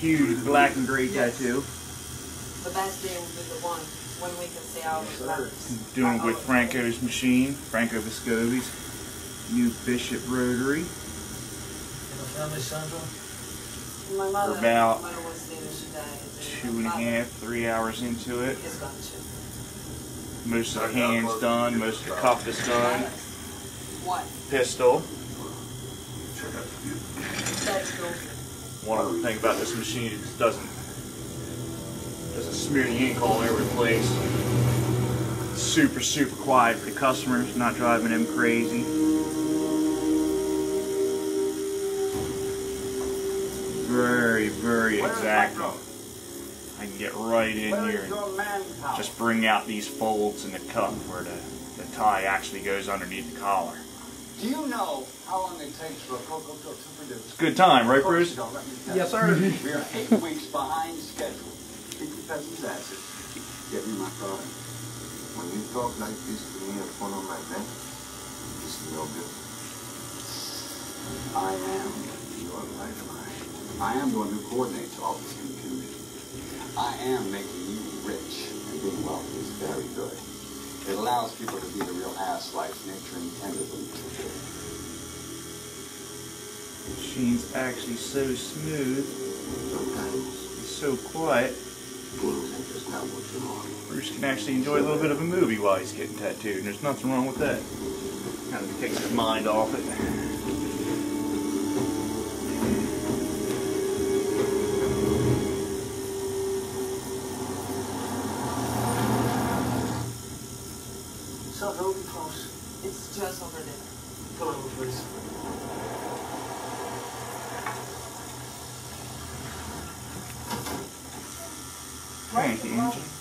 huge black and gray tattoo. The best day will be the one when we can see our Doing it with Franco's machine, Franco Vescovi's new Bishop rotary. In a family central? My mother, We're about was there today. 2.5, 3 hours into it. He's gone too. Most of the hands done, most of the cuff is done. What? Pistol. That's cool. One other thing about this machine, it doesn't smear the ink all over the place. It's super, super quiet for the customers, not driving them crazy. Very, very exact. I can get right in here and just bring out these folds in the cuff where the tie actually goes underneath the collar. Do you know how long it takes for a cocoa to produce? It's a good time, right, Bruce? Yes, sir. We are 8 weeks behind schedule. Keep your peasants' asses. Get me my product. When you talk like this to me in front of my neck, it's no good. I am your lifeline. I am the one who coordinates all this confusion. I am making you rich, and being wealthy is very good. It allows people to be the real ass life nature intended them to be. The machine's actually so smooth. Sometimes It's so quiet. things are just not what you want. Bruce can actually enjoy a little bit of a movie while he's getting tattooed, and there's nothing wrong with that. Kind of takes his mind off it. So, who be close? It's just over there. Come on, please. Thank you, Angel.